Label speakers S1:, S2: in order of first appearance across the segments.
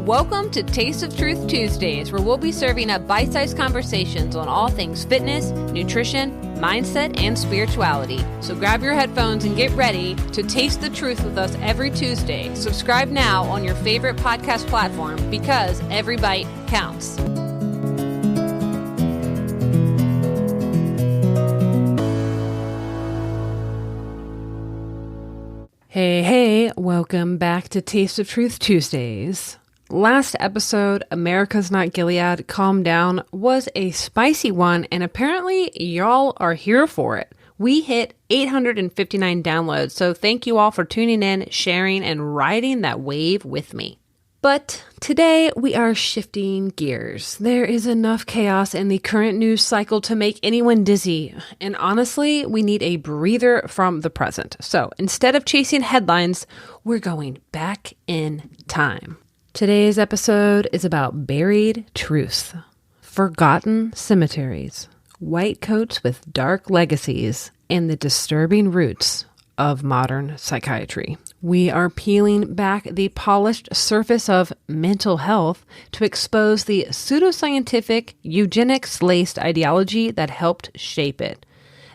S1: Welcome to Taste of Truth Tuesdays, where we'll be serving up bite-sized conversations on all things fitness, nutrition, mindset, and spirituality. So grab your headphones and get ready to taste the truth with us every Tuesday. Subscribe now on your favorite podcast platform because every bite counts. Hey, welcome back to Taste of Truth Tuesdays. Last episode, America's Not Gilead, Calm Down, was a spicy one, and apparently y'all are here for it. We hit 859 downloads, so thank you all for tuning in, sharing, and riding that wave with me. But today we are shifting gears. There is enough chaos in the current news cycle to make anyone dizzy, and honestly, we need a breather from the present. So instead of chasing headlines, we're going back in time. Today's episode is about buried truth, forgotten cemeteries, white coats with dark legacies, and the disturbing roots of modern psychiatry. We are peeling back the polished surface of mental health to expose the pseudoscientific, eugenics-laced ideology that helped shape it.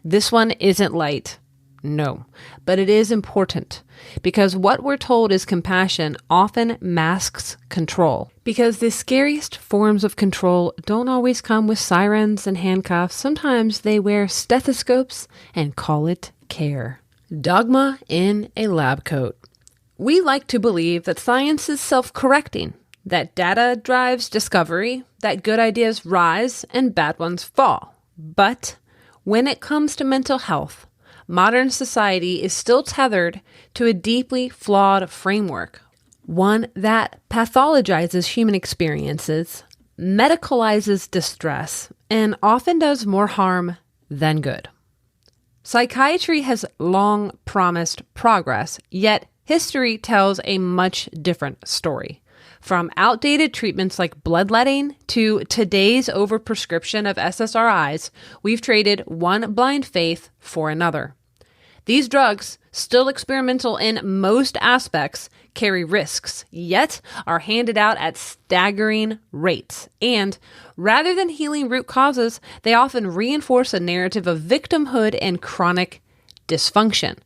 S1: This one isn't light. No, but it is important because what we're told is compassion often masks control. Because the scariest forms of control don't always come with sirens and handcuffs. Sometimes they wear stethoscopes and call it care. Dogma in a lab coat. We like to believe that science is self-correcting, that data drives discovery, that good ideas rise and bad ones fall. But when it comes to mental health, modern society is still tethered to a deeply flawed framework, one that pathologizes human experiences, medicalizes distress, and often does more harm than good. Psychiatry has long promised progress, yet history tells a much different story. From outdated treatments like bloodletting to today's overprescription of SSRIs, we've traded one blind faith for another. These drugs, still experimental in most aspects, carry risks, yet are handed out at staggering rates. And rather than healing root causes, they often reinforce a narrative of victimhood and chronic dysfunction.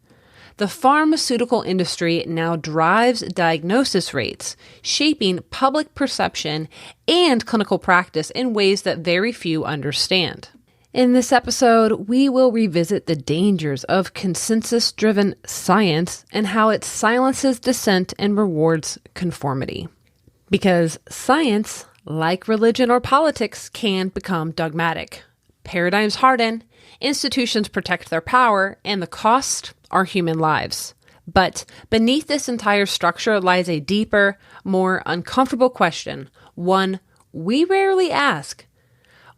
S1: The pharmaceutical industry now drives diagnosis rates, shaping public perception and clinical practice in ways that very few understand. In this episode, we will revisit the dangers of consensus-driven science and how it silences dissent and rewards conformity. Because science, like religion or politics, can become dogmatic. Paradigms harden, institutions protect their power, and the cost are human lives. But beneath this entire structure lies a deeper, more uncomfortable question, one we rarely ask.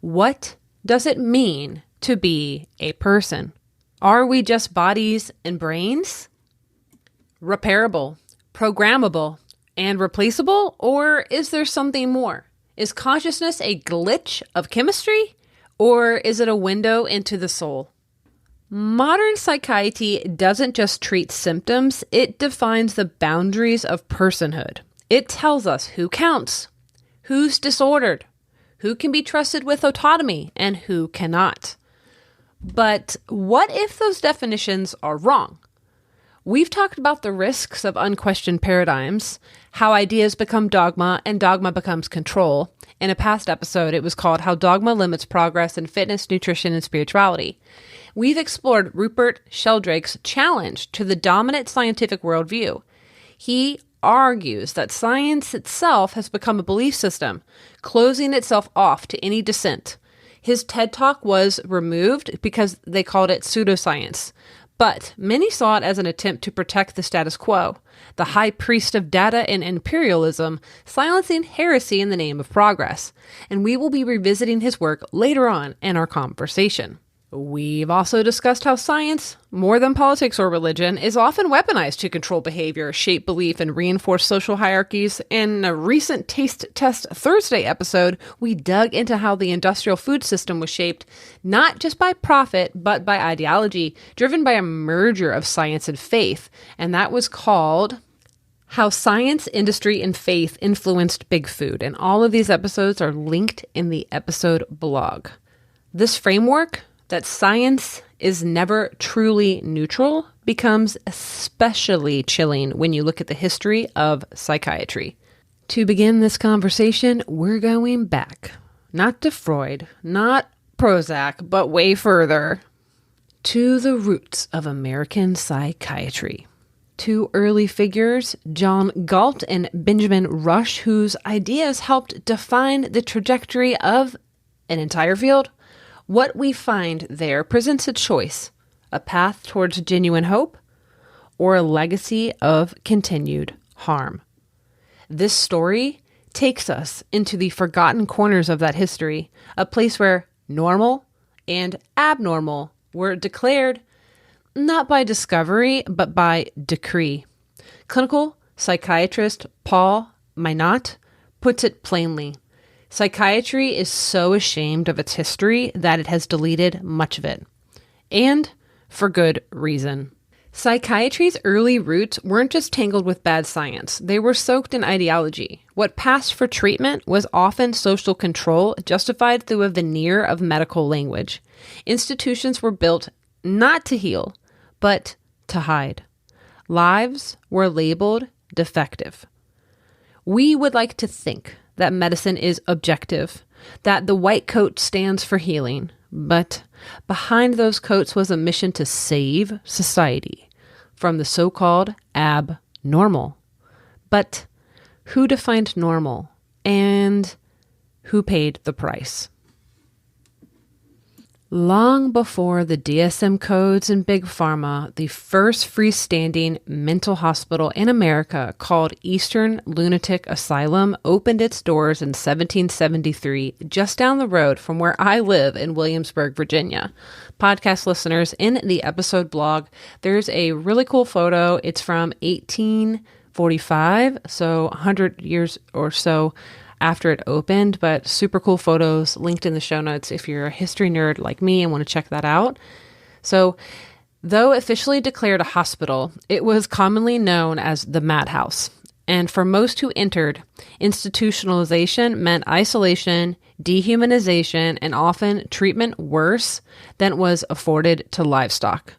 S1: What does it mean to be a person? Are we just bodies and brains? Repairable, programmable, and replaceable? Or is there something more? Is consciousness a glitch of chemistry? Or is it a window into the soul? Modern psychiatry doesn't just treat symptoms, it defines the boundaries of personhood. It tells us who counts, who's disordered, who can be trusted with autonomy, and who cannot. But what if those definitions are wrong? We've talked about the risks of unquestioned paradigms, how ideas become dogma and dogma becomes control. In a past episode, it was called How Dogma Limits Progress in Fitness, Nutrition, and Spirituality. We've explored Rupert Sheldrake's challenge to the dominant scientific worldview. He argues that science itself has become a belief system, closing itself off to any dissent. His TED Talk was removed because they called it pseudoscience, but many saw it as an attempt to protect the status quo, the high priest of data and imperialism, silencing heresy in the name of progress. And we will be revisiting his work later on in our conversation. We've also discussed how science, more than politics or religion, is often weaponized to control behavior, shape belief, and reinforce social hierarchies. In a recent Taste Test Thursday episode, we dug into how the industrial food system was shaped not just by profit, but by ideology, driven by a merger of science and faith. And that was called How science, industry, and faith influenced big food. And all of these episodes are linked in the episode blog. This framework that science is never truly neutral becomes especially chilling when you look at the history of psychiatry. To begin this conversation, we're going back, not to Freud, not Prozac, but way further, to the roots of American psychiatry. Two early figures, John Galt and Benjamin Rush, whose ideas helped define the trajectory of an entire field. What we find there presents a choice, a path towards genuine hope, or a legacy of continued harm. This story takes us into the forgotten corners of that history, a place where normal and abnormal were declared not by discovery, but by decree. Clinical psychiatrist Paul Minot puts it plainly. Psychiatry is so ashamed of its history that it has deleted much of it. And for good reason. Psychiatry's early roots weren't just tangled with bad science. They were soaked in ideology. What passed for treatment was often social control justified through a veneer of medical language. Institutions were built not to heal, but to hide. Lives were labeled defective. We would like to think that medicine is objective, that the white coat stands for healing, but behind those coats was a mission to save society from the so-called abnormal. But who defined normal, and who paid the price? Long before the DSM codes and Big Pharma, the first freestanding mental hospital in America, called Eastern Lunatic Asylum, opened its doors in 1773, just down the road from where I live in Williamsburg, Virginia. Podcast listeners, in the episode blog, there's a really cool photo. It's from 1845, so 100 years or so after it opened, but super cool photos linked in the show notes if you're a history nerd like me and want to check that out. So, though officially declared a hospital, it was commonly known as the madhouse. And for most who entered, institutionalization meant isolation, dehumanization, and often treatment worse than was afforded to livestock.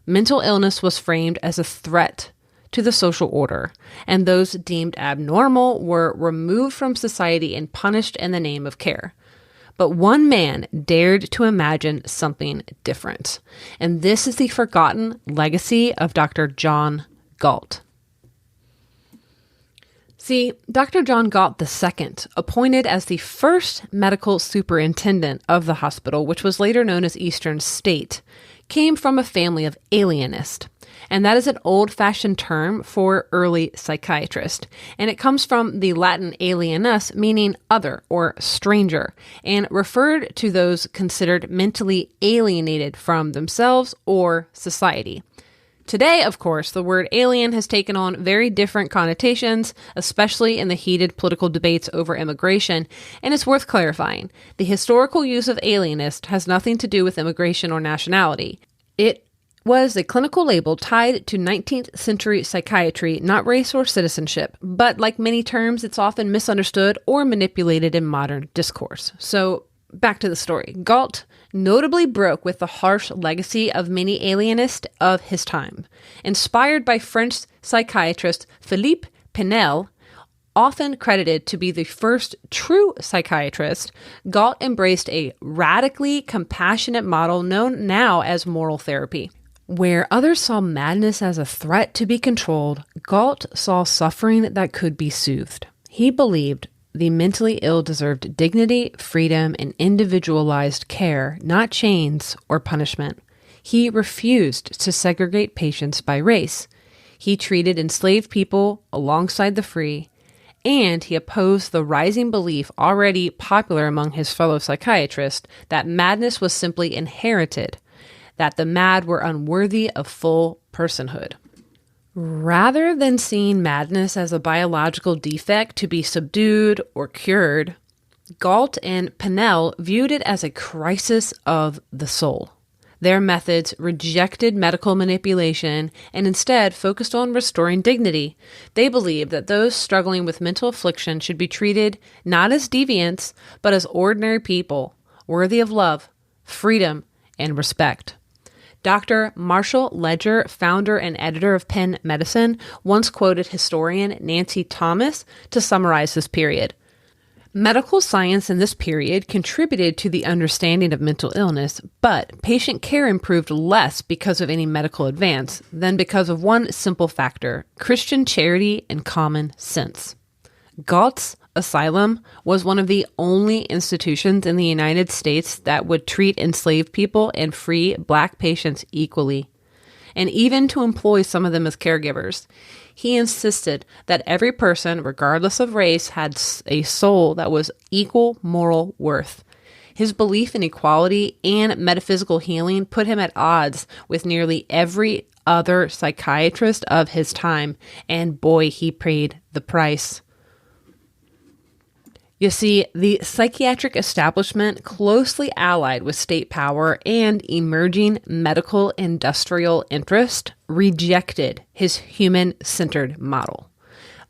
S1: Mental illness was framed as a threat to the social order, and those deemed abnormal were removed from society and punished in the name of care. But one man dared to imagine something different, and this is the forgotten legacy of Dr. John Galt. See, Dr. John Galt II, appointed as the first medical superintendent of the hospital, which was later known as Eastern State, came from a family of alienists. And that is an old-fashioned term for early psychiatrist. And it comes from the Latin alienus, meaning other or stranger, and referred to those considered mentally alienated from themselves or society. Today, of course, the word alien has taken on very different connotations, especially in the heated political debates over immigration, and it's worth clarifying. The historical use of alienist has nothing to do with immigration or nationality. It was a clinical label tied to 19th century psychiatry, not race or citizenship, but like many terms, it's often misunderstood or manipulated in modern discourse. So back to the story. Galt notably broke with the harsh legacy of many alienists of his time. Inspired by French psychiatrist Philippe Pinel, often credited to be the first true psychiatrist, Galt embraced a radically compassionate model known now as moral therapy. Where others saw madness as a threat to be controlled, Galt saw suffering that could be soothed. He believed the mentally ill deserved dignity, freedom, and individualized care, not chains or punishment. He refused to segregate patients by race. He treated enslaved people alongside the free, and he opposed the rising belief already popular among his fellow psychiatrists that madness was simply inherited, that the mad were unworthy of full personhood. Rather than seeing madness as a biological defect to be subdued or cured, Galt and Pinel viewed it as a crisis of the soul. Their methods rejected medical manipulation and instead focused on restoring dignity. They believed that those struggling with mental affliction should be treated not as deviants, but as ordinary people, worthy of love, freedom, and respect. Dr. Marshall Ledger, founder and editor of Penn Medicine, once quoted historian Nancy Thomas to summarize this period. Medical science in this period contributed to the understanding of mental illness, but patient care improved less because of any medical advance than because of one simple factor: Christian charity and common sense. Galt's Asylum was one of the only institutions in the United States that would treat enslaved people and free Black patients equally, and even to employ some of them as caregivers. He insisted that every person, regardless of race, had a soul that was equal moral worth. His belief in equality and metaphysical healing put him at odds with nearly every other psychiatrist of his time, and boy, he paid the price. You see, the psychiatric establishment, closely allied with state power and emerging medical industrial interest, rejected his human-centered model.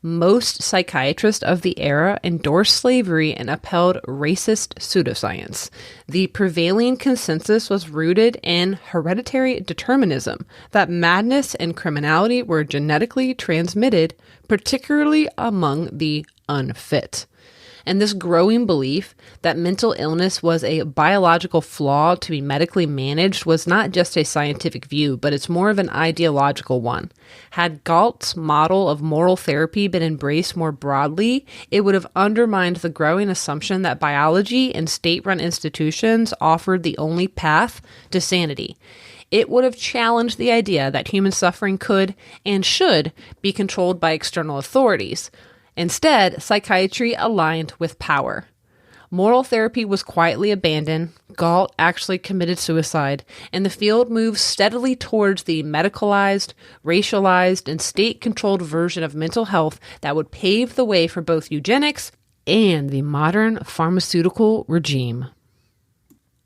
S1: Most psychiatrists of the era endorsed slavery and upheld racist pseudoscience. The prevailing consensus was rooted in hereditary determinism, that madness and criminality were genetically transmitted, particularly among the unfit. And this growing belief that mental illness was a biological flaw to be medically managed was not just a scientific view, but it's more of an ideological one. Had Galt's model of moral therapy been embraced more broadly, it would have undermined the growing assumption that biology and state-run institutions offered the only path to sanity. It would have challenged the idea that human suffering could and should be controlled by external authorities. Instead, psychiatry aligned with power. Moral therapy was quietly abandoned, Galt actually committed suicide, and the field moved steadily towards the medicalized, racialized, and state-controlled version of mental health that would pave the way for both eugenics and the modern pharmaceutical regime.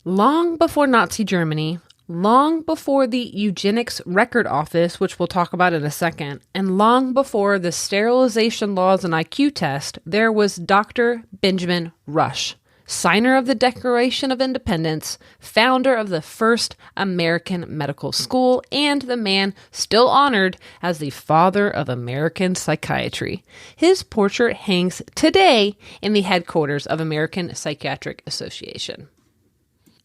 S1: Long before Nazi Germany, long before the Eugenics Record Office, which we'll talk about in a second, and long before the sterilization laws and IQ test, there was Dr. Benjamin Rush, signer of the Declaration of Independence, founder of the first American medical school, and the man still honored as the father of American psychiatry. His portrait hangs today in the headquarters of American Psychiatric Association.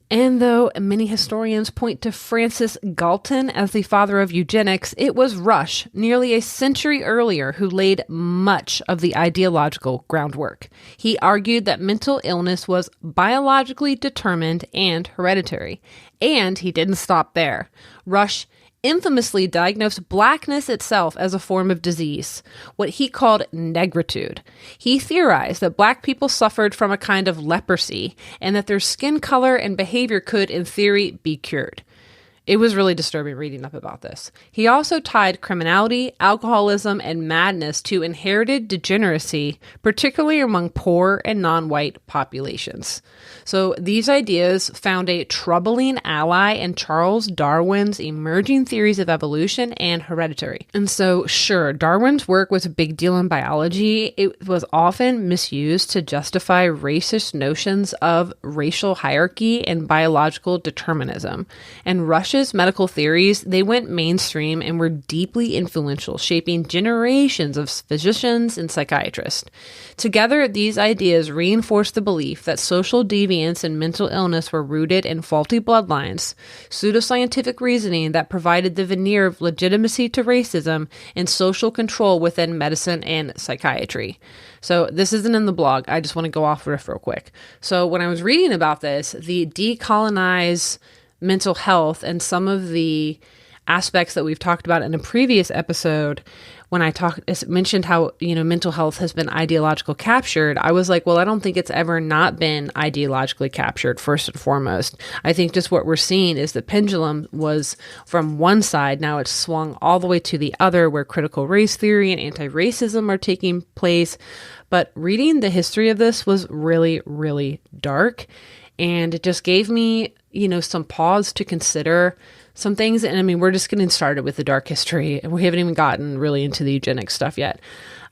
S1: And though many historians point to Francis Galton as the father of eugenics, it was Rush, nearly a century earlier, who laid much of the ideological groundwork. He argued that mental illness was biologically determined and hereditary. And he didn't stop there. Rush infamously diagnosed blackness itself as a form of disease, what he called negritude. He theorized that Black people suffered from a kind of leprosy and that their skin color and behavior could, in theory, be cured. It was really disturbing reading up about this. He also tied criminality, alcoholism, and madness to inherited degeneracy, particularly among poor and non-white populations. So these ideas found a troubling ally in Charles Darwin's emerging theories of evolution and hereditary. And so, sure, Darwin's work was a big deal in biology. It was often misused to justify racist notions of racial hierarchy and biological determinism. And Rush's medical theories, they went mainstream and were deeply influential, shaping generations of physicians and psychiatrists. Together, these ideas reinforced the belief that social deviance and mental illness were rooted in faulty bloodlines, pseudoscientific reasoning that provided the veneer of legitimacy to racism, and social control within medicine and psychiatry. So this isn't in the blog. I just want to go off riff real quick. So when I was reading about this, the decolonize mental health and some of the aspects that we've talked about in a previous episode, when I mentioned how, mental health has been ideological captured, I was like, well, I don't think it's ever not been ideologically captured, first and foremost. I think just what we're seeing is the pendulum was from one side, now it's swung all the way to the other, where critical race theory and anti-racism are taking place. But reading the history of this was really, really dark. And it just gave me some pause to consider some things. And I mean, we're just getting started with the dark history, and we haven't even gotten really into the eugenics stuff yet.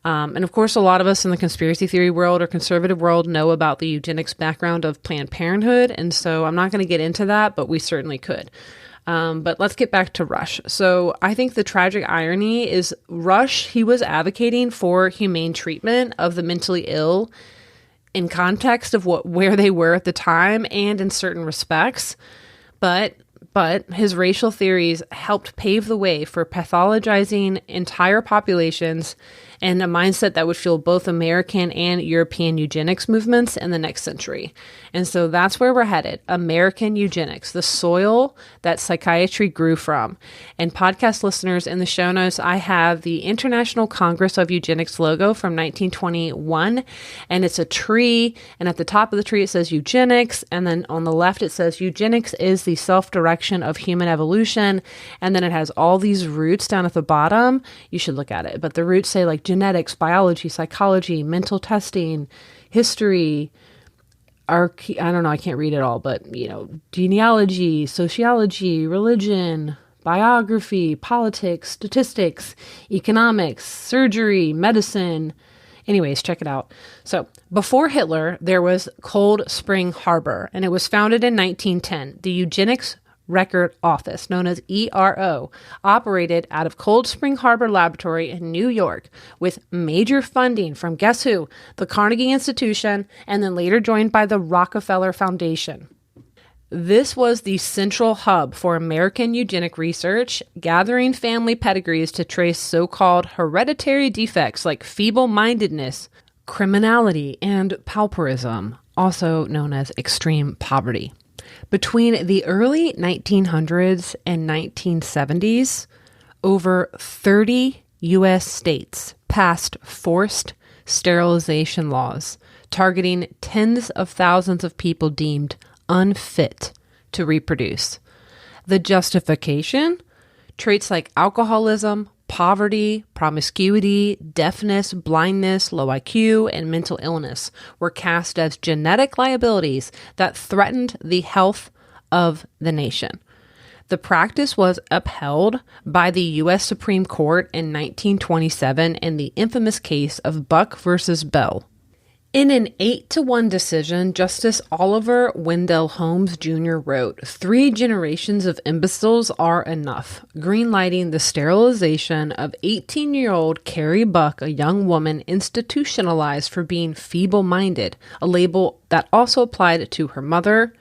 S1: And of course, a lot of us in the conspiracy theory world or conservative world know about the eugenics background of Planned Parenthood. And so I'm not going to get into that, but we certainly could. But let's get back to Rush. So I think the tragic irony is Rush, he was advocating for humane treatment of the mentally ill in context of where they were at the time and in certain respects. But his racial theories helped pave the way for pathologizing entire populations and a mindset that would fuel both American and European eugenics movements in the next century. And so that's where we're headed. American eugenics, the soil that psychiatry grew from. And podcast listeners, in the show notes, I have the International Congress of Eugenics logo from 1921. And it's a tree. And at the top of the tree, it says eugenics. And then on the left, it says eugenics is the self-direction of human evolution. And then it has all these roots down at the bottom. You should look at it. But the roots say like genetics, biology, psychology, mental testing, history, I don't know, I can't read it all, but, genealogy, sociology, religion, biography, politics, statistics, economics, surgery, medicine. Anyways, check it out. So before Hitler, there was Cold Spring Harbor, and it was founded in 1910. The Eugenics Record Office, known as ERO, operated out of Cold Spring Harbor Laboratory in New York with major funding from, guess who? The Carnegie Institution, and then later joined by the Rockefeller Foundation. This was the central hub for American eugenic research, gathering family pedigrees to trace so-called hereditary defects like feeble-mindedness, criminality, and pauperism, also known as extreme poverty. Between the early 1900s and 1970s, over 30 U.S. states passed forced sterilization laws targeting tens of thousands of people deemed unfit to reproduce. The justification? Traits like alcoholism, poverty, promiscuity, deafness, blindness, low IQ, and mental illness were cast as genetic liabilities that threatened the health of the nation. The practice was upheld by the U.S. Supreme Court in 1927 in the infamous case of Buck versus Bell. In an 8-1 decision, Justice Oliver Wendell Holmes Jr. wrote, "3 generations of imbeciles are enough," greenlighting the sterilization of 18-year-old Carrie Buck, a young woman institutionalized for being feeble-minded, a label that also applied to her mother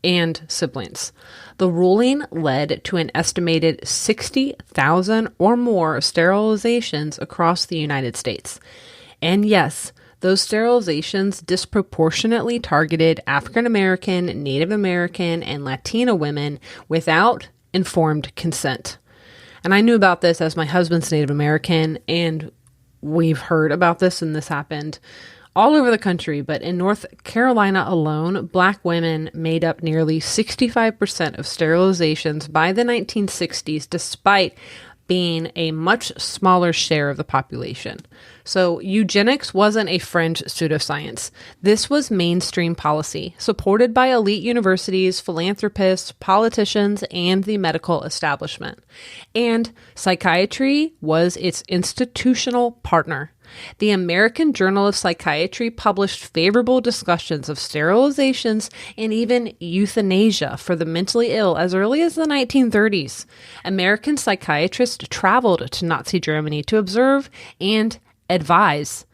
S1: and siblings. The ruling led to an estimated 60,000 or more sterilizations across the United States. And yes, those sterilizations disproportionately targeted African American, Native American, and Latina women without informed consent. And I knew about this as my husband's Native American, and we've heard about this, and this happened all over the country. But in North Carolina alone, Black women made up nearly 65% of sterilizations by the 1960s, despite being a much smaller share of the population. So eugenics wasn't a fringe pseudoscience. This was mainstream policy, supported by elite universities, philanthropists, politicians, and the medical establishment. And psychiatry was its institutional partner. The American Journal of Psychiatry published favorable discussions of sterilizations and even euthanasia for the mentally ill as early as the 1930s. American psychiatrists traveled to Nazi Germany to observe and advise.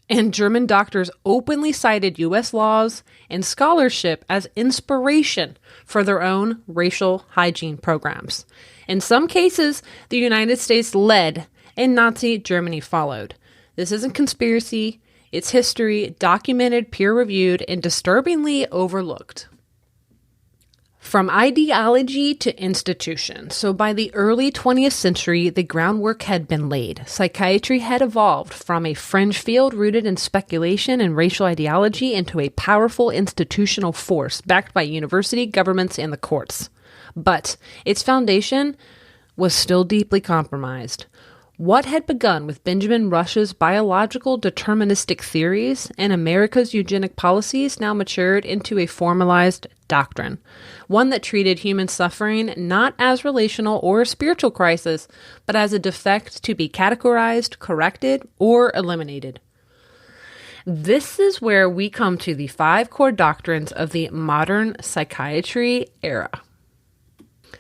S1: And German doctors openly cited U.S. laws and scholarship as inspiration for their own racial hygiene programs. In some cases, the United States led and Nazi Germany followed. This isn't conspiracy, it's history, documented, peer-reviewed, and disturbingly overlooked. From ideology to institution. So by the early 20th century, the groundwork had been laid. Psychiatry had evolved from a fringe field rooted in speculation and racial ideology into a powerful institutional force backed by university, governments, and the courts. But its foundation was still deeply compromised. What had begun with Benjamin Rush's biological deterministic theories and America's eugenic policies now matured into a formalized doctrine, one that treated human suffering not as relational or a spiritual crisis, but as a defect to be categorized, corrected, or eliminated. This is where we come to the 5 core doctrines of the modern psychiatry era.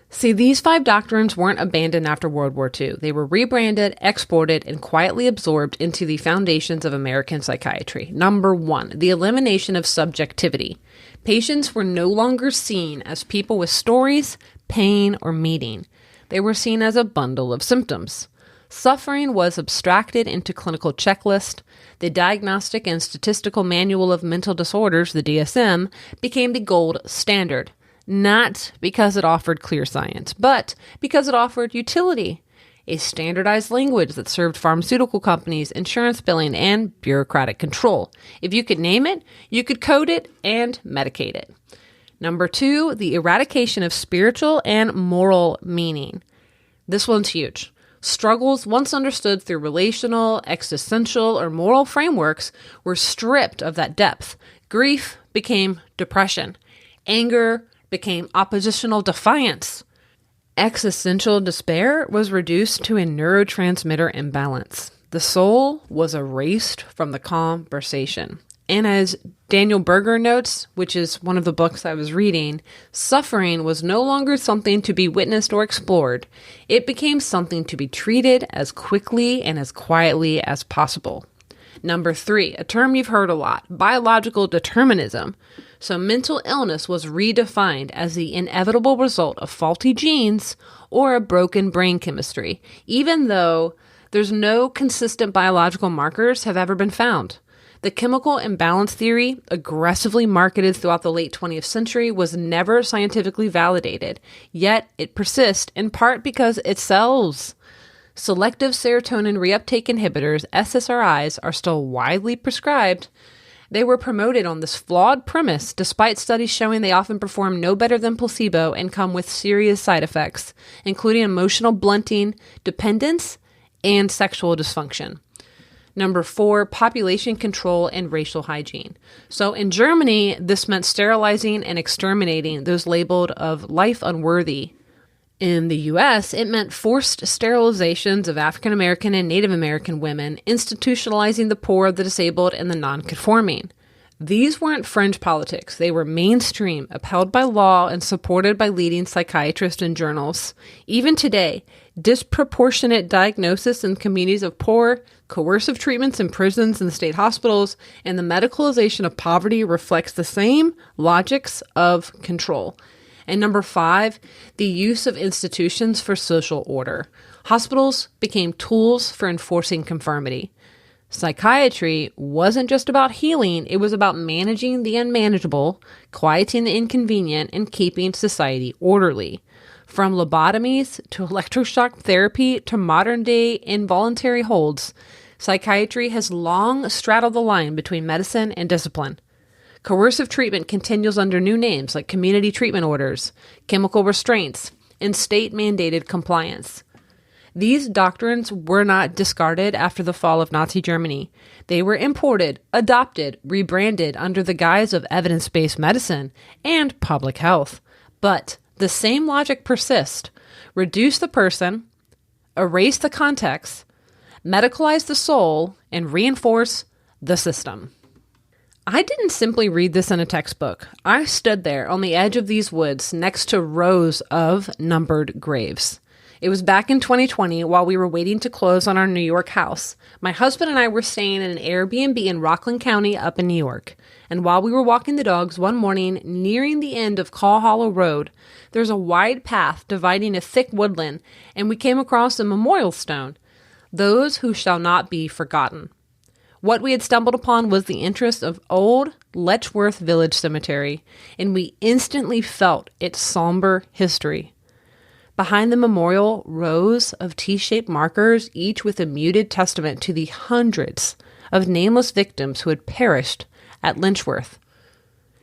S1: See, these 5 doctrines weren't abandoned after World War II. They were rebranded, exported, and quietly absorbed into the foundations of American psychiatry. Number 1, the elimination of subjectivity. Patients were no longer seen as people with stories, pain, or meaning. They were seen as a bundle of symptoms. Suffering was abstracted into clinical checklist. The Diagnostic and Statistical Manual of Mental Disorders, the DSM, became the gold standard. Not because it offered clear science, but because it offered utility, a standardized language that served pharmaceutical companies, insurance billing, and bureaucratic control. If you could name it, you could code it and medicate it. Number 2, the eradication of spiritual and moral meaning. This one's huge. Struggles once understood through relational, existential, or moral frameworks were stripped of that depth. Grief became depression. Anger became oppositional defiance. Existential despair was reduced to a neurotransmitter imbalance. The soul was erased from the conversation. And as Daniel Berger notes, which is one of the books I was reading, suffering was no longer something to be witnessed or explored. It became something to be treated as quickly and as quietly as possible. Number 3, a term you've heard a lot, biological determinism. So mental illness was redefined as the inevitable result of faulty genes or a broken brain chemistry, even though there's no consistent biological markers have ever been found. The chemical imbalance theory, aggressively marketed throughout the late 20th century, was never scientifically validated, yet it persists in part because it sells. Selective serotonin reuptake inhibitors, SSRIs, are still widely prescribed. They were promoted on this flawed premise, despite studies showing they often perform no better than placebo and come with serious side effects, including emotional blunting, dependence, and sexual dysfunction. Number 4, population control and racial hygiene. So in Germany, this meant sterilizing and exterminating those labeled of life unworthy. In the U.S., it meant forced sterilizations of African American and Native American women, institutionalizing the poor, the disabled, and the non-conforming. These weren't fringe politics. They were mainstream, upheld by law, and supported by leading psychiatrists and journals. Even today, disproportionate diagnosis in communities of poor, coercive treatments in prisons and state hospitals, and the medicalization of poverty reflects the same logics of control. And number 5, the use of institutions for social order. Hospitals became tools for enforcing conformity. Psychiatry wasn't just about healing, it was about managing the unmanageable, quieting the inconvenient, and keeping society orderly. From lobotomies to electroshock therapy to modern-day involuntary holds, psychiatry has long straddled the line between medicine and discipline. Coercive treatment continues under new names like community treatment orders, chemical restraints, and state-mandated compliance. These doctrines were not discarded after the fall of Nazi Germany. They were imported, adopted, rebranded under the guise of evidence-based medicine and public health. But the same logic persists. Reduce the person, erase the context, medicalize the soul, and reinforce the system. I didn't simply read this in a textbook. I stood there on the edge of these woods next to rows of numbered graves. It was back in 2020 while we were waiting to close on our New York house. My husband and I were staying in an Airbnb in Rockland County up in New York. And while we were walking the dogs one morning, nearing the end of Call Hollow Road, there's a wide path dividing a thick woodland, and we came across a memorial stone. Those who shall not be forgotten. What we had stumbled upon was the interest of old Letchworth Village Cemetery, and we instantly felt its somber history. Behind the memorial, rows of T-shaped markers, each with a muted testament to the hundreds of nameless victims who had perished at Letchworth.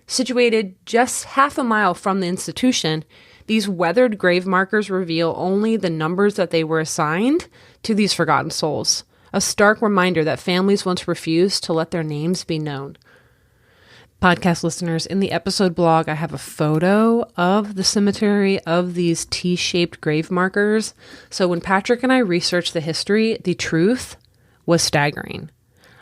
S1: Situated just half a mile from the institution, These weathered grave markers reveal only the numbers that they were assigned to these forgotten souls, a stark reminder that families once refused to let their names be known. Podcast listeners, in the episode blog, I have a photo of the cemetery of these T-shaped grave markers. So when Patrick and I researched the history, the truth was staggering.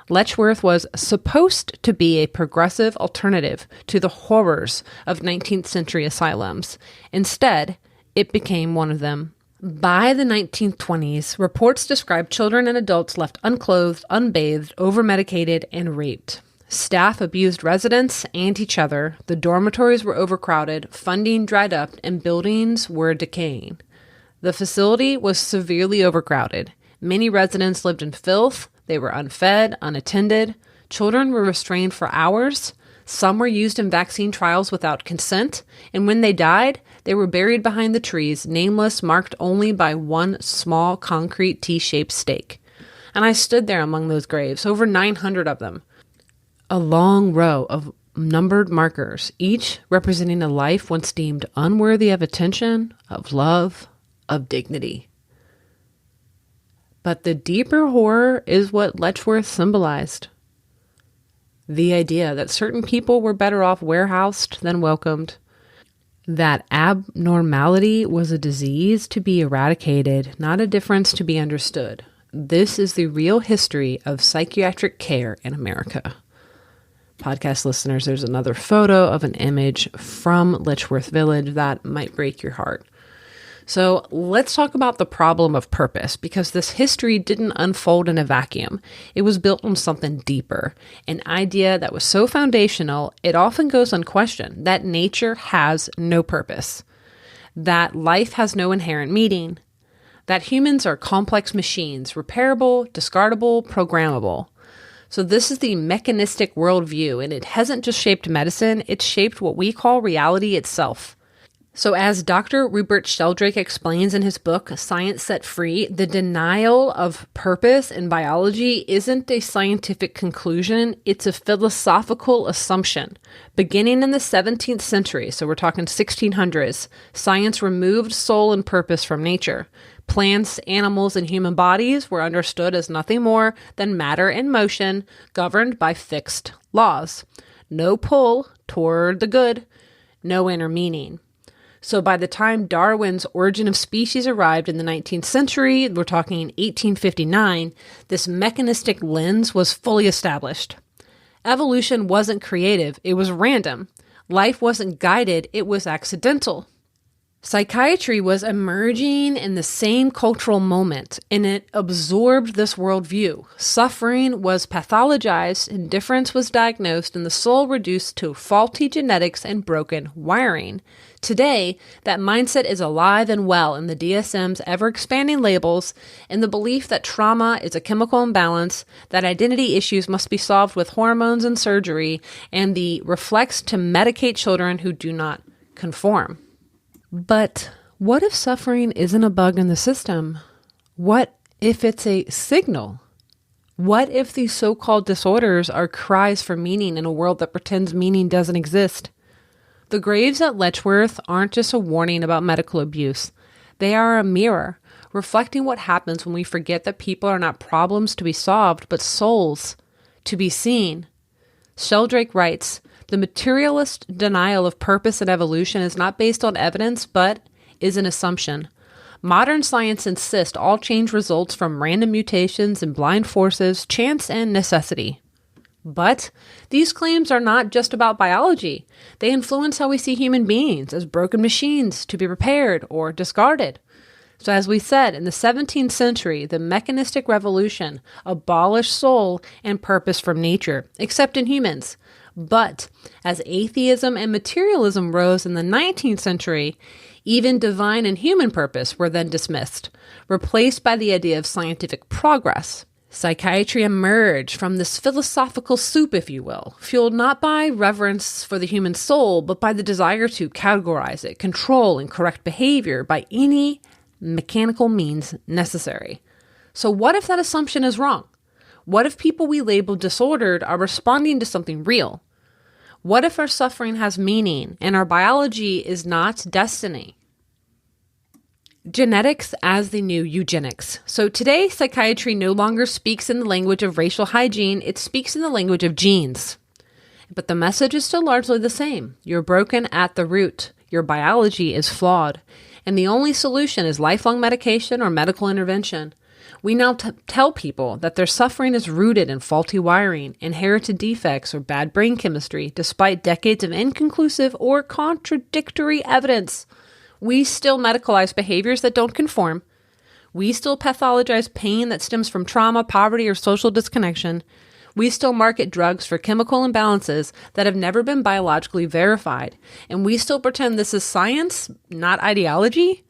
S1: Letchworth was supposed to be a progressive alternative to the horrors of 19th century asylums. Instead, it became one of them. By the 1920s, reports described children and adults left unclothed, unbathed, over-medicated, and raped. Staff abused residents and each other, the dormitories were overcrowded, funding dried up, and buildings were decaying. The facility was severely overcrowded. Many residents lived in filth, they were unfed, unattended, children were restrained for hours, some were used in vaccine trials without consent, and when they died, they were buried behind the trees, nameless, marked only by one small concrete T-shaped stake. And I stood there among those graves, over 900 of them. A long row of numbered markers, each representing a life once deemed unworthy of attention, of love, of dignity. But the deeper horror is what Letchworth symbolized. The idea that certain people were better off warehoused than welcomed. That abnormality was a disease to be eradicated, not a difference to be understood. This is the real history of psychiatric care in America. Podcast listeners, there's another photo of an image from Letchworth Village that might break your heart. So let's talk about the problem of purpose, because this history didn't unfold in a vacuum. It was built on something deeper, an idea that was so foundational, it often goes unquestioned, that nature has no purpose, that life has no inherent meaning, that humans are complex machines, repairable, discardable, programmable. So this is the mechanistic worldview, and it hasn't just shaped medicine, it's shaped what we call reality itself. So as Dr. Rupert Sheldrake explains in his book, Science Set Free, the denial of purpose in biology isn't a scientific conclusion, it's a philosophical assumption. Beginning in the 17th century, so we're talking 1600s, science removed soul and purpose from nature. Plants, animals, and human bodies were understood as nothing more than matter in motion, governed by fixed laws. No pull toward the good, no inner meaning. So by the time Darwin's Origin of Species arrived in the 19th century, we're talking 1859, this mechanistic lens was fully established. Evolution wasn't creative, it was random. Life wasn't guided, it was accidental. Psychiatry was emerging in the same cultural moment, and it absorbed this worldview. Suffering was pathologized, indifference was diagnosed, and the soul reduced to faulty genetics and broken wiring. Today, that mindset is alive and well in the DSM's ever-expanding labels, and the belief that trauma is a chemical imbalance, that identity issues must be solved with hormones and surgery, and the reflex to medicate children who do not conform. But what if suffering isn't a bug in the system? What if it's a signal? What if these so-called disorders are cries for meaning in a world that pretends meaning doesn't exist? The graves at Letchworth aren't just a warning about medical abuse. They are a mirror, reflecting what happens when we forget that people are not problems to be solved, but souls to be seen. Sheldrake writes, "The materialist denial of purpose and evolution is not based on evidence, but is an assumption. Modern science insists all change results from random mutations and blind forces, chance and necessity. But these claims are not just about biology. They influence how we see human beings as broken machines to be repaired or discarded. So as we said, in the 17th century, the mechanistic revolution abolished soul and purpose from nature, except in humans. But as atheism and materialism rose in the 19th century, even divine and human purpose were then dismissed, replaced by the idea of scientific progress. Psychiatry emerged from this philosophical soup, if you will, fueled not by reverence for the human soul, but by the desire to categorize it, control, and correct behavior by any mechanical means necessary. So what if that assumption is wrong? What if people we label disordered are responding to something real? What if our suffering has meaning and our biology is not destiny? Genetics as the new eugenics. So today, psychiatry no longer speaks in the language of racial hygiene, it speaks in the language of genes. But the message is still largely the same. You're broken at the root. Your biology is flawed. And the only solution is lifelong medication or medical intervention. We now tell people that their suffering is rooted in faulty wiring, inherited defects, or bad brain chemistry, despite decades of inconclusive or contradictory evidence. We still medicalize behaviors that don't conform. We still pathologize pain that stems from trauma, poverty, or social disconnection. We still market drugs for chemical imbalances that have never been biologically verified. And we still pretend this is science, not ideology.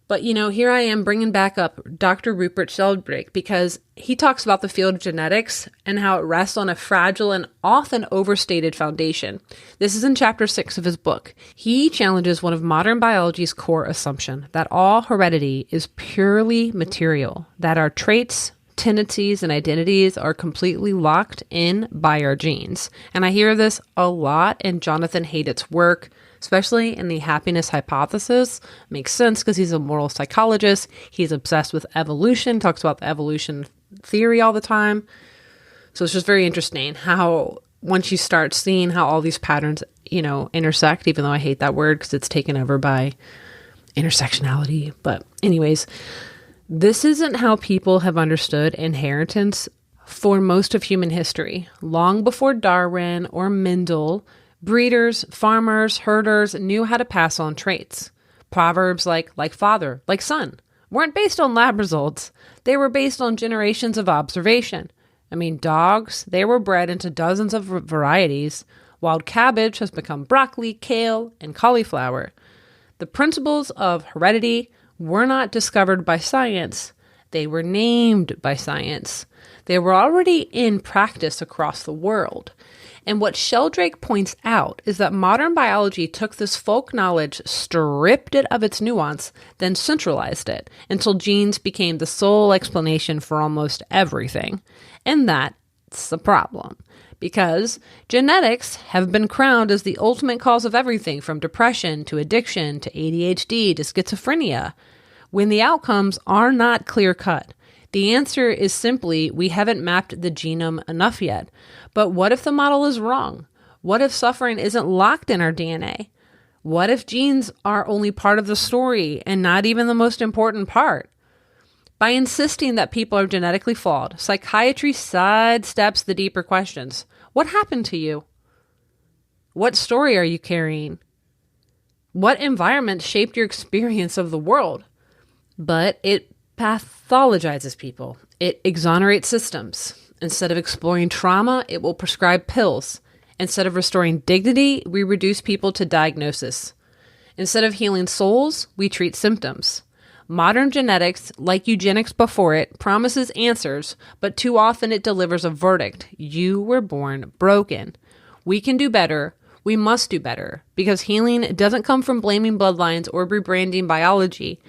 S1: But, here I am bringing back up Dr. Rupert Sheldrake because he talks about the field of genetics and how it rests on a fragile and often overstated foundation. This is in chapter 6 of his book. He challenges one of modern biology's core assumption that all heredity is purely material, that our traits, tendencies, and identities are completely locked in by our genes. And I hear this a lot in Jonathan Haidt's work, especially in the happiness hypothesis. Makes sense because he's a moral psychologist. He's obsessed with evolution, talks about the evolution theory all the time. So it's just very interesting how once you start seeing how all these patterns, intersect, even though I hate that word because it's taken over by intersectionality. But anyways, this isn't how people have understood inheritance for most of human history. Long before Darwin or Mendel, breeders, farmers, herders knew how to pass on traits. Proverbs like father, like son, weren't based on lab results. They were based on generations of observation. Dogs, they were bred into dozens of varieties. Wild cabbage has become broccoli, kale, and cauliflower. The principles of heredity were not discovered by science. They were named by science. They were already in practice across the world. And what Sheldrake points out is that modern biology took this folk knowledge, stripped it of its nuance, then centralized it until genes became the sole explanation for almost everything. And that's the problem. Because genetics have been crowned as the ultimate cause of everything from depression to addiction to ADHD to schizophrenia, when the outcomes are not clear-cut. The answer is simply we haven't mapped the genome enough yet. But what if the model is wrong? What if suffering isn't locked in our DNA? What if genes are only part of the story and not even the most important part? By insisting that people are genetically flawed, psychiatry sidesteps the deeper questions. What happened to you? What story are you carrying? What environment shaped your experience of the world? But it pathologizes people. It exonerates systems. Instead of exploring trauma, it will prescribe pills. Instead of restoring dignity, we reduce people to diagnosis. Instead of healing souls, we treat symptoms. Modern genetics, like eugenics before it, promises answers, but too often it delivers a verdict. You were born broken. We can do better. We must do better, because healing doesn't come from blaming bloodlines or rebranding biology.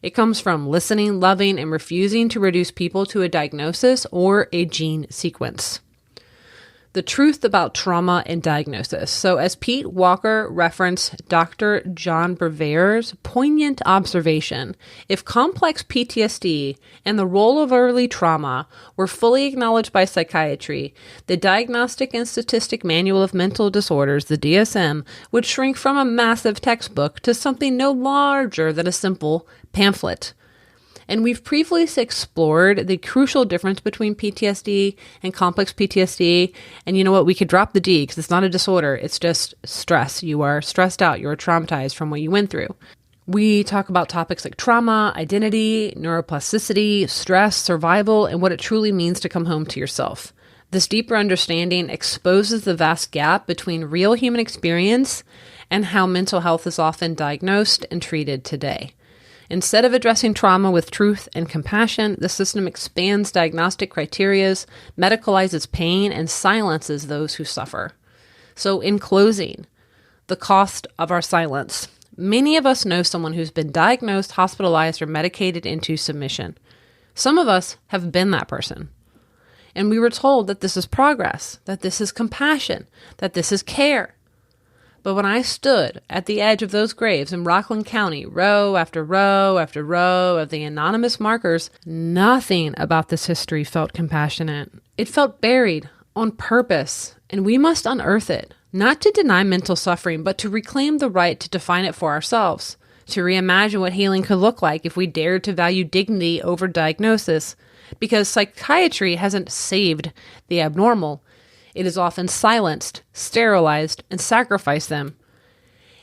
S1: It comes from listening, loving, and refusing to reduce people to a diagnosis or a gene sequence. The truth about trauma and diagnosis. So as Pete Walker referenced Dr. John Brevere's poignant observation, if complex PTSD and the role of early trauma were fully acknowledged by psychiatry, the Diagnostic and Statistic Manual of Mental Disorders, the DSM, would shrink from a massive textbook to something no larger than a simple pamphlet. And we've previously explored the crucial difference between PTSD and complex PTSD. And you know what? We could drop the D because it's not a disorder. It's just stress. You are stressed out. You are traumatized from what you went through. We talk about topics like trauma, identity, neuroplasticity, stress, survival, and what it truly means to come home to yourself. This deeper understanding exposes the vast gap between real human experience and how mental health is often diagnosed and treated today. Instead of addressing trauma with truth and compassion, the system expands diagnostic criteria, medicalizes pain, and silences those who suffer. So in closing, the cost of our silence. Many of us know someone who's been diagnosed, hospitalized, or medicated into submission. Some of us have been that person. And we were told that this is progress, that this is compassion, that this is care. But when I stood at the edge of those graves in Rockland County, row after row after row of the anonymous markers, nothing about this history felt compassionate. It felt buried on purpose, and we must unearth it, not to deny mental suffering, but to reclaim the right to define it for ourselves, to reimagine what healing could look like if we dared to value dignity over diagnosis, because psychiatry hasn't saved the abnormal. It has often silenced, sterilized, and sacrificed them.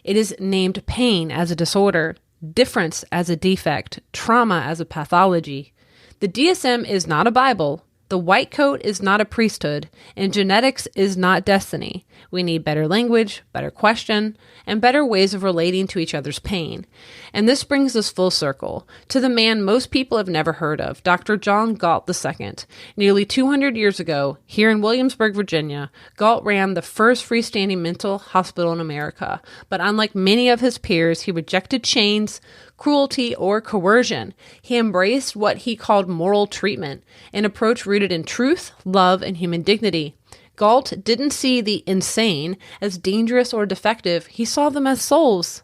S1: It is named pain as a disorder, difference as a defect, trauma as a pathology. The DSM is not a Bible. The white coat is not a priesthood, and genetics is not destiny. We need better language, better question, and better ways of relating to each other's pain. And this brings us full circle to the man most people have never heard of, Dr. John Galt II. Nearly 200 years ago, here in Williamsburg, Virginia, Galt ran the first freestanding mental hospital in America. But unlike many of his peers, he rejected chains, cruelty, or coercion. He embraced what he called moral treatment, an approach rooted in truth, love, and human dignity. Galt didn't see the insane as dangerous or defective. He saw them as souls.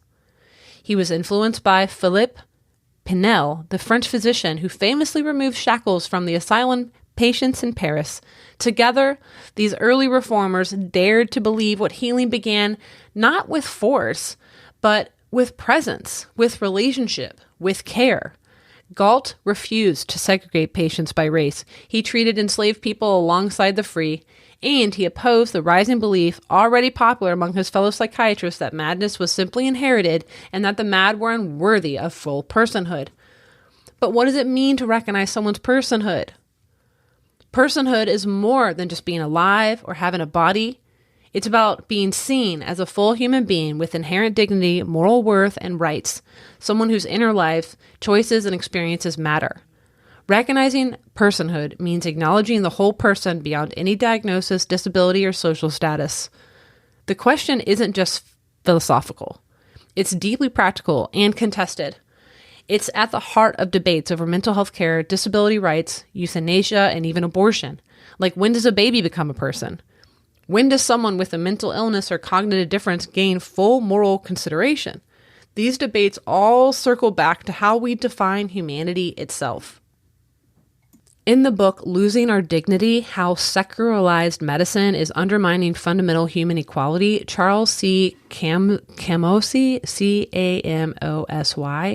S1: He was influenced by Philippe Pinel, the French physician who famously removed shackles from the asylum patients in Paris. Together, these early reformers dared to believe what healing began not with force, but with presence, with relationship, with care. Galt refused to segregate patients by race. He treated enslaved people alongside the free, and he opposed the rising belief, already popular among his fellow psychiatrists, that madness was simply inherited and that the mad were unworthy of full personhood. But what does it mean to recognize someone's personhood? Personhood is more than just being alive or having a body. It's about being seen as a full human being with inherent dignity, moral worth, and rights, someone whose inner life, choices, and experiences matter. Recognizing personhood means acknowledging the whole person beyond any diagnosis, disability, or social status. The question isn't just philosophical. It's deeply practical and contested. It's at the heart of debates over mental health care, disability rights, euthanasia, and even abortion. Like, when does a baby become a person? When does someone with a mental illness or cognitive difference gain full moral consideration? These debates all circle back to how we define humanity itself. In the book, Losing Our Dignity, How Secularized Medicine is Undermining Fundamental Human Equality, Charles C. Camosy, C-A-M-O-S-Y,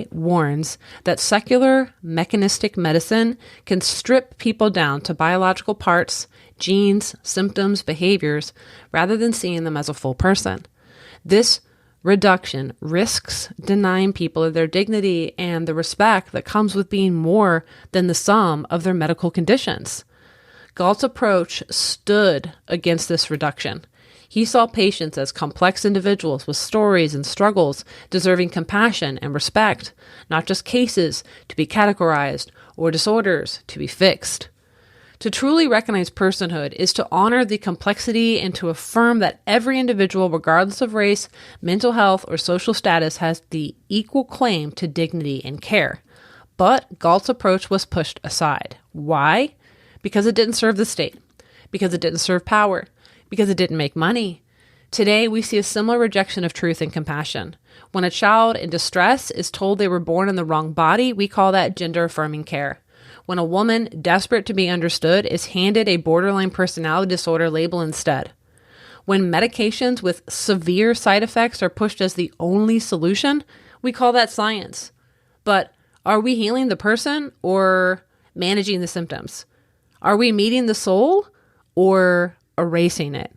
S1: warns that secular, mechanistic medicine can strip people down to biological parts, genes, symptoms, behaviors, rather than seeing them as a full person. This reduction risks denying people of their dignity and the respect that comes with being more than the sum of their medical conditions. Galt's approach stood against this reduction. He saw patients as complex individuals with stories and struggles deserving compassion and respect, not just cases to be categorized or disorders to be fixed. To truly recognize personhood is to honor the complexity and to affirm that every individual, regardless of race, mental health, or social status, has the equal claim to dignity and care. But Galt's approach was pushed aside. Why? Because it didn't serve the state. Because it didn't serve power. Because it didn't make money. Today, we see a similar rejection of truth and compassion. When a child in distress is told they were born in the wrong body, we call that gender-affirming care. When a woman, desperate to be understood, is handed a borderline personality disorder label instead. When medications with severe side effects are pushed as the only solution, we call that science. But are we healing the person or managing the symptoms? Are we meeting the soul or erasing it?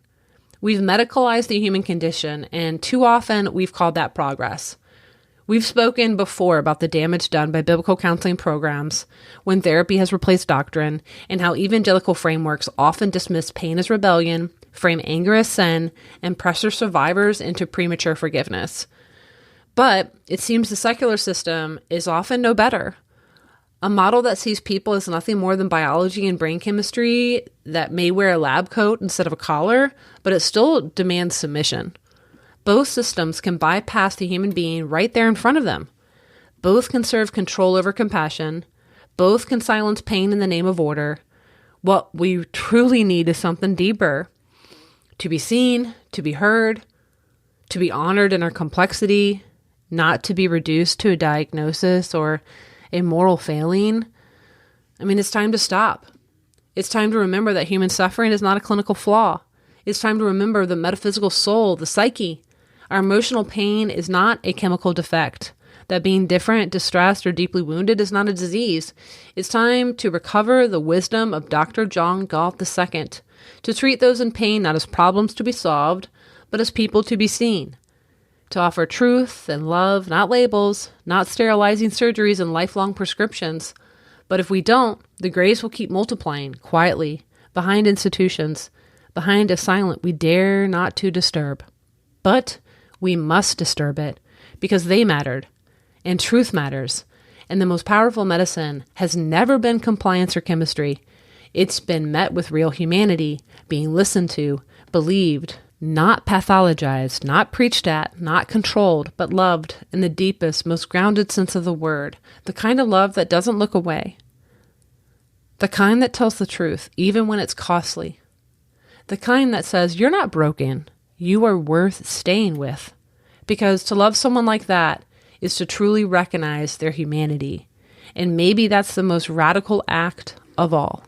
S1: We've medicalized the human condition, and too often we've called that progress. We've spoken before about the damage done by biblical counseling programs when therapy has replaced doctrine, and how evangelical frameworks often dismiss pain as rebellion, frame anger as sin, and pressure survivors into premature forgiveness. But it seems the secular system is often no better. A model that sees people as nothing more than biology and brain chemistry that may wear a lab coat instead of a collar, but it still demands submission. Both systems can bypass the human being right there in front of them. Both can serve control over compassion. Both can silence pain in the name of order. What we truly need is something deeper. To be seen, to be heard, to be honored in our complexity, not to be reduced to a diagnosis or a moral failing. I mean, it's time to stop. It's time to remember that human suffering is not a clinical flaw. It's time to remember the metaphysical soul, the psyche. Our emotional pain is not a chemical defect. That being different, distressed, or deeply wounded is not a disease. It's time to recover the wisdom of Dr. John Galt II, to treat those in pain not as problems to be solved, but as people to be seen. To offer truth and love, not labels, not sterilizing surgeries and lifelong prescriptions. But if we don't, the graves will keep multiplying quietly, behind institutions, behind a silent we dare not to disturb. But we must disturb it, because they mattered, and truth matters. And the most powerful medicine has never been compliance or chemistry. It's been met with real humanity, being listened to, believed, not pathologized, not preached at, not controlled, but loved in the deepest, most grounded sense of the word, the kind of love that doesn't look away, the kind that tells the truth, even when it's costly, the kind that says, you're not broken, you are worth staying with, because to love someone like that is to truly recognize their humanity, and maybe that's the most radical act of all.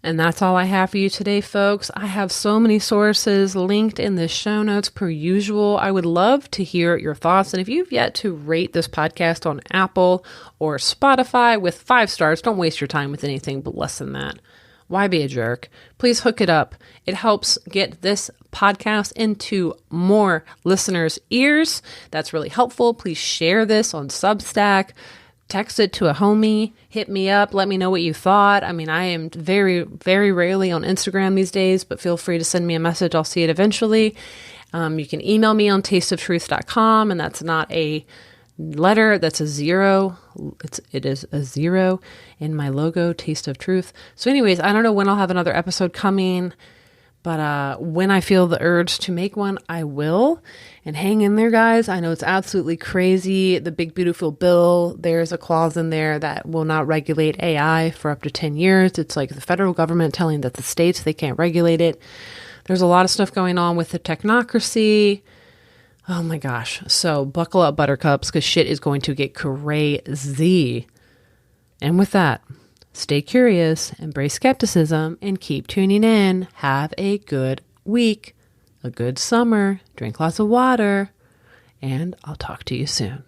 S1: And that's all I have for you today, folks. I have so many sources linked in the show notes per usual. I would love to hear your thoughts. And if you've yet to rate this podcast on Apple or Spotify with 5 stars, don't waste your time with anything but less than that. Why be a jerk? Please hook it up. It helps get this podcast into more listeners' ears. That's really helpful. Please share this on Substack. Text it to a homie, hit me up, let me know what you thought. I mean, I am very, very rarely on Instagram these days, but feel free to send me a message. I'll see it eventually. You can email me on tasteoftruth.com, and that's not a letter, that's a 0. It is a 0 in my logo, Taste of Truth. So anyways, I don't know when I'll have another episode coming, but when I feel the urge to make one, I will. And hang in there, guys. I know it's absolutely crazy. The big, beautiful bill, there's a clause in there that will not regulate AI for up to 10 years. It's like the federal government telling that the states, they can't regulate it. There's a lot of stuff going on with the technocracy. Oh my gosh. So buckle up, buttercups, because shit is going to get crazy. And with that, stay curious, embrace skepticism, and keep tuning in. Have a good week, a good summer, drink lots of water, and I'll talk to you soon.